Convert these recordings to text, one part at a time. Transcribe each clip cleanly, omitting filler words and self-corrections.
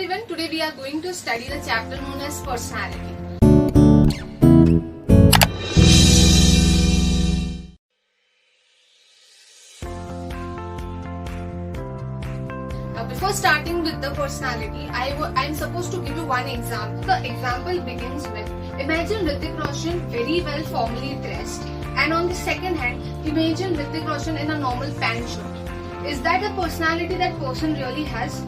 everyone, today we are going to study the chapter known as personality. Now before starting with the personality, I am supposed to give you one example. The example begins with, imagine Hrithik Roshan very well formally dressed, and on the second hand, imagine Hrithik Roshan in a normal pant shirt. Is that a personality that person really has?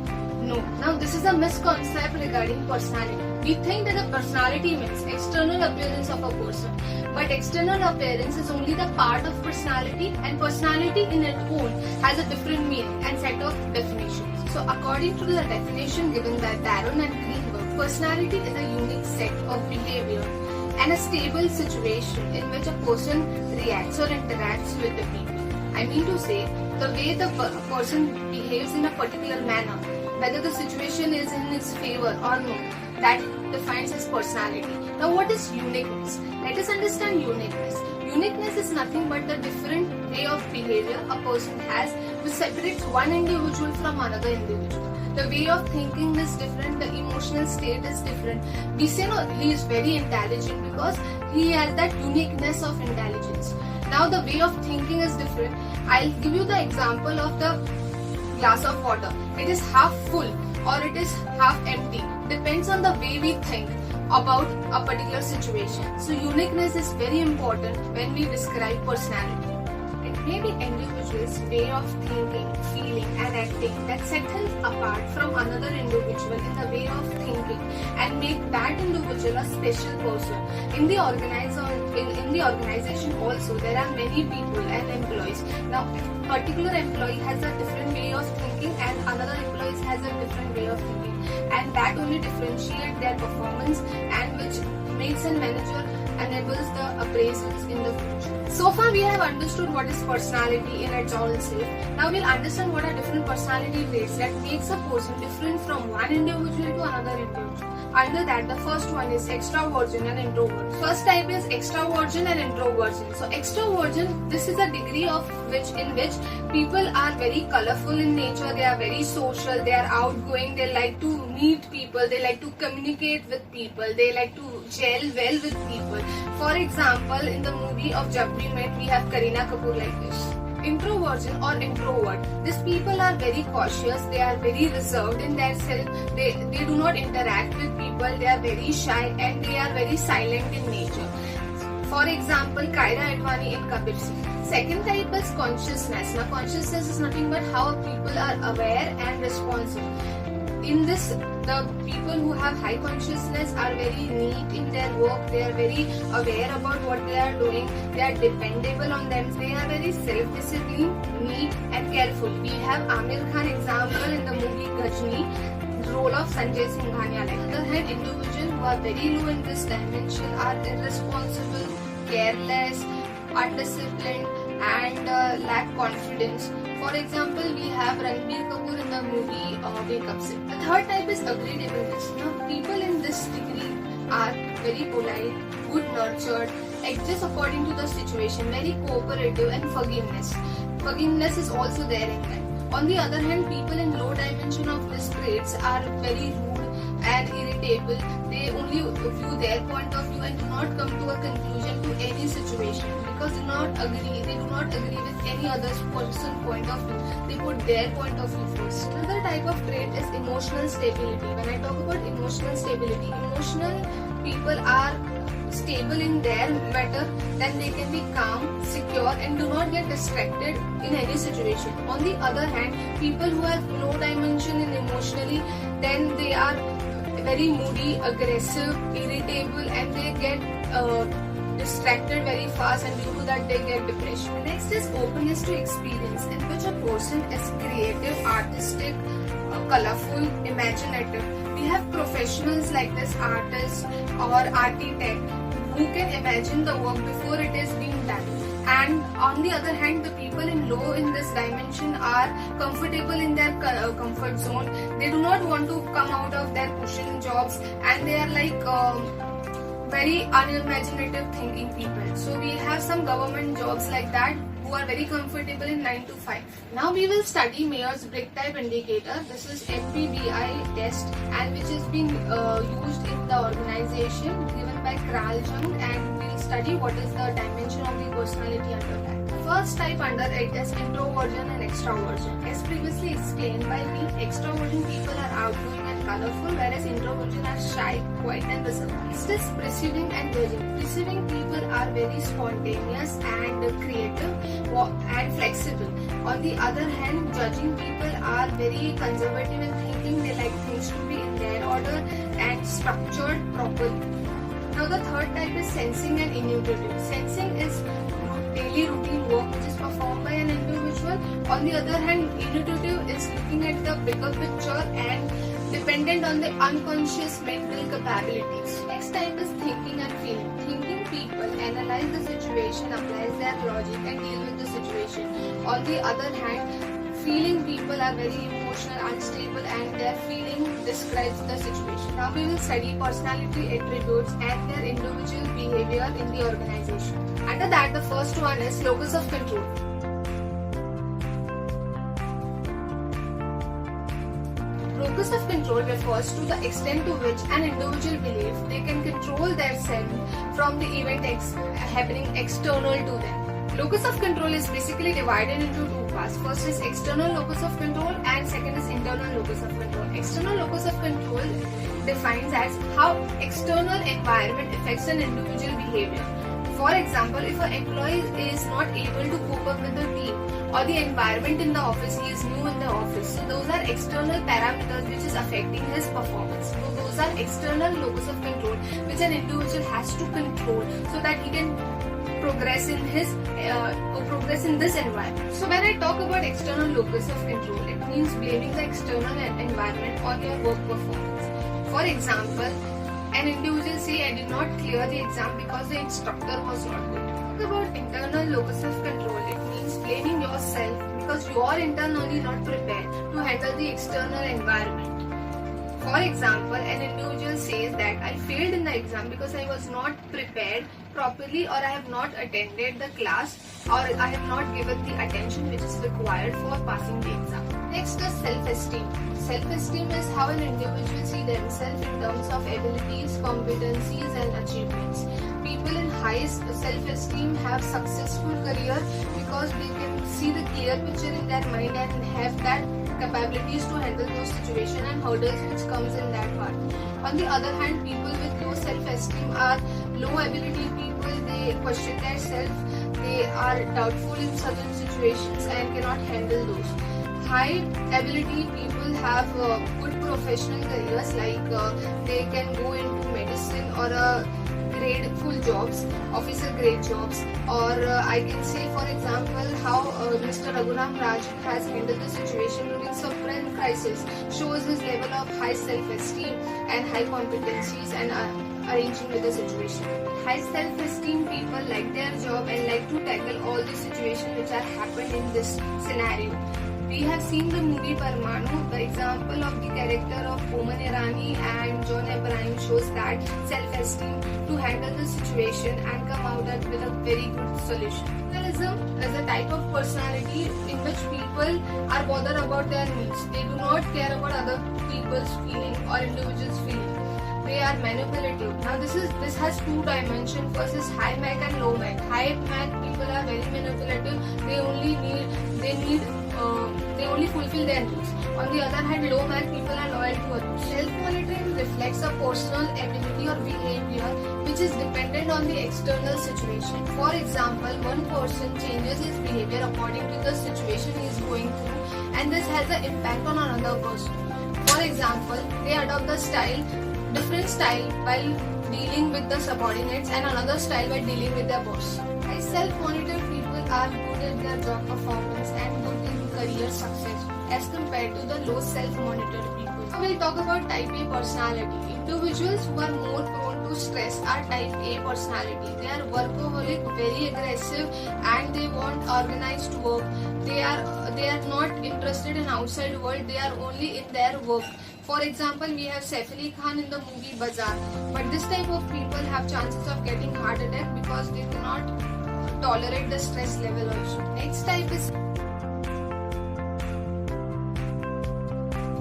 No. Now this is a misconcept regarding personality. We think that a personality means external appearance of a person. But external appearance is only the part of personality, and personality in its own has a different meaning and set of definitions. So according to the definition given by Baron and Greenberg, personality is a unique set of behavior and a stable situation in which a person reacts or interacts with the people. I mean to say, the way the person behaves in a particular manner, whether the situation is in his favor or no, that defines his personality. Now what is uniqueness? Let us understand uniqueness. Uniqueness is nothing but the different way of behavior a person has which separates one individual from another individual. The way of thinking is different, the emotional state is different. We say no, he is very intelligent because he has that uniqueness of intelligence. Now the way of thinking is different. I'll give you the example of the glass of water. It is half full or it is half empty. Depends on the way we think about a particular situation. So uniqueness is very important when we describe personality. It may be individual's way of thinking, feeling and acting that sets him apart from another individual in the way of thinking and make that individual a special person. In the organization also there are many people and employees. Now a particular employee has a different way of thinking and another employee has a different way of thinking, and that only differentiates their performance and which makes a manager enables the appraisals in the future. So far we have understood what is personality in its own self. Now we'll understand what are different personality traits that makes a person different from one individual to another individual. Under that, the first one is extraversion and introversion. First type is extraversion and introversion. So extraversion, this is a degree of in which people are very colorful in nature, they are very social, they are outgoing, they like to meet people, they like to communicate with people, they like to gel well with people. For example, in the movie of Jab We Met, we have Kareena Kapoor like this. Introversion or introvert. These people are very cautious, they are very reserved in their self, they do not interact with people, they are very shy and they are very silent in nature. For example, Kyra Advani in Kabir Singh. Second type is consciousness. Now consciousness is nothing but how people are aware and responsive. In this, the people who have high consciousness are very neat in their work, they are very aware about what they are doing, they are dependable on them, they are very self-disciplined, neat and careful. We have Amir Khan example in the movie Ghajini, role of Sanjay Singhania. On the other hand, individuals who are very low in this dimension are irresponsible, careless, undisciplined and lack confidence. For example, we have Ranbir Kapoor in the movie Wake Up Sid. The third type is agreeableness. Now, people in this degree are very polite, good nurtured, adjust according to the situation, very cooperative and forgiveness. Forgiveness is also there in them. On the other hand, people in low dimension of these traits are very rude and irritable. They only view their point of view and do not come to a conclusion to any situation because they do not agree with any other person's point of view. They put their point of view first. Another type of trait is emotional stability. When I talk about emotional stability, emotional people are stable in their matter, then they can be calm, secure and do not get distracted in any situation. On the other hand, people who have low dimension in emotionally, then they are very moody, aggressive, irritable and they get distracted very fast and due to that they get depression. Next is openness to experience, in which a person is creative, artistic, colorful, imaginative. We have professionals like this, artists or architect who can imagine the work before it is being done. And on the other hand, the people in low in this dimension are comfortable in their comfort zone. They do not want to come out of their cushion jobs and they are like very unimaginative thinking people. So we have some government jobs like that who are very comfortable in 9 to 5. Now we will study Myers-Briggs type indicator. This is MBTI test and which is being used in the organization given by Carl Jung, and we will study what is the dimension of the personality under that. First type under it is introversion and extroversion. As previously explained by me, extroversion people are outgoing and colorful, whereas introversion are shy, quiet and reserved. Next is perceiving and judging. Perceiving people are very spontaneous and creative and flexible. On the other hand, judging people are very conservative in thinking. They like things to be in their order and structured properly. Now the third type is sensing and intuitive. Sensing is daily routine work which is performed by an individual. On the other hand, intuitive is looking at the bigger picture and dependent on the unconscious mental capabilities. Next type is thinking and feeling. Thinking people analyze the situation, applies their logic and deal with the situation. On the other hand, feeling people are very emotional, unstable, and their feeling describes the situation. Now we will study personality attributes and their individual behavior in the organization. Under that, the first one is locus of control. Locus of control refers to the extent to which an individual believes they can control their self from the event happening external to them. Locus of control is basically divided into two parts. First is external locus of control and second is internal locus of control. External locus of control defines as how external environment affects an individual behavior. For example, if an employee is not able to cope up with the team or the environment in the office, he is new in the office. So those are external parameters which is affecting his performance. So those are external locus of control which an individual has to control so that he can progress in this environment. So when I talk about external locus of control, it means blaming the external environment on your work performance. For example, an individual say, I did not clear the exam because the instructor was not good. Talk about internal locus of control. It means blaming yourself because you are internally not prepared to handle the external environment. For example, an individual says that I failed in the exam because I was not prepared properly, or I have not attended the class, or I have not given the attention which is required for passing the exam. Next is self-esteem. Self-esteem is how an individual sees themselves in terms of abilities, competencies and achievements. People in high self-esteem have successful career because they can see the clear picture in their mind and have that capabilities to handle those situations and hurdles which comes in that part. On the other hand, people with low self-esteem are low ability people. They question their self. They are doubtful in certain situations and cannot handle those. High ability people have good professional careers, like they can go into medicine or gradeful jobs, officer grade jobs, or I can say for example how Mr. Raghuram Rajan has handled the situation during subprime crisis shows his level of high self-esteem and high competencies and arranging with the situation. High self-esteem people like their job and like to tackle all the situations which are happened in this scenario. We have seen the movie Parmanu. The example of the character of Boman Irani and John Abraham shows that self-esteem to handle the situation and come out with a very good solution. Realism is a type of personality in which people are bothered about their needs. They do not care about other people's feeling or individuals' feeling. They are manipulative. Now this has two dimensions. First is high Mac and low Mac. High Mac people are very manipulative. They only fulfill their needs. On the other hand, low Mac people are loyal to others. Self-monitoring reflects a personal ability or behavior which is dependent on the external situation. For example, one person changes his behavior according to the situation he is going through, and this has an impact on another person. For example, they adopt different style while dealing with the subordinates and another style while dealing with their boss. High self-monitored people are good at their job performance and good in career success as compared to the low self-monitored people. Now we'll talk about type A personality. Individuals who are more prone to stress are type A personality. They are workaholic, very aggressive, and they want organized work. They are not interested in outside world. They are only in their work. For example, we have Saif Ali Khan in the movie Bazaar. But this type of people have chances of getting heart attack because they cannot tolerate the stress level also. Next type is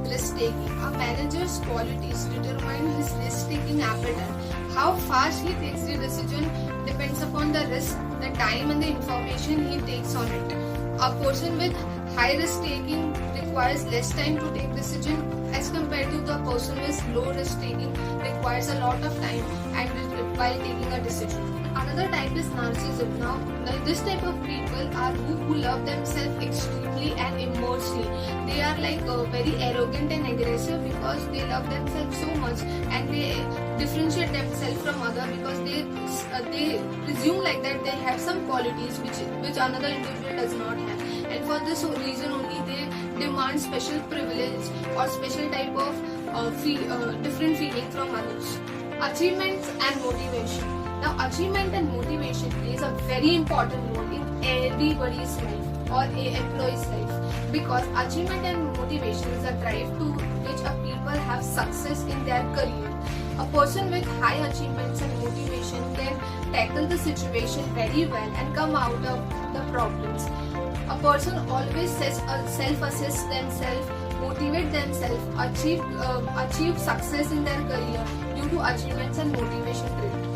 risk-taking. A manager's qualities determine his risk-taking appetite. How fast he takes the decision depends upon the risk, the time and the information he takes on it. A person with high risk-taking requires less time to take decision as compared to the person with low risk-taking requires a lot of time and while taking a decision. Another type is narcissism. Now, this type of people are who love themselves extremely and immensely. They are like very arrogant and aggressive because they love themselves so much, and they differentiate themselves from others because they presume like that they have some qualities which another individual does not have, and for this reason only they demand special privilege or special type of different feeling from others. Achievements and motivation. Now, achievement and motivation plays a very important role in everybody's life or a employee's life, because achievement and motivation is a drive to which a people have success in their career. A person with high achievements and motivation can tackle the situation very well and come out of the problems. A person always self-assess themselves, motivate themselves, achieve success in their career due to achievements and motivation trait.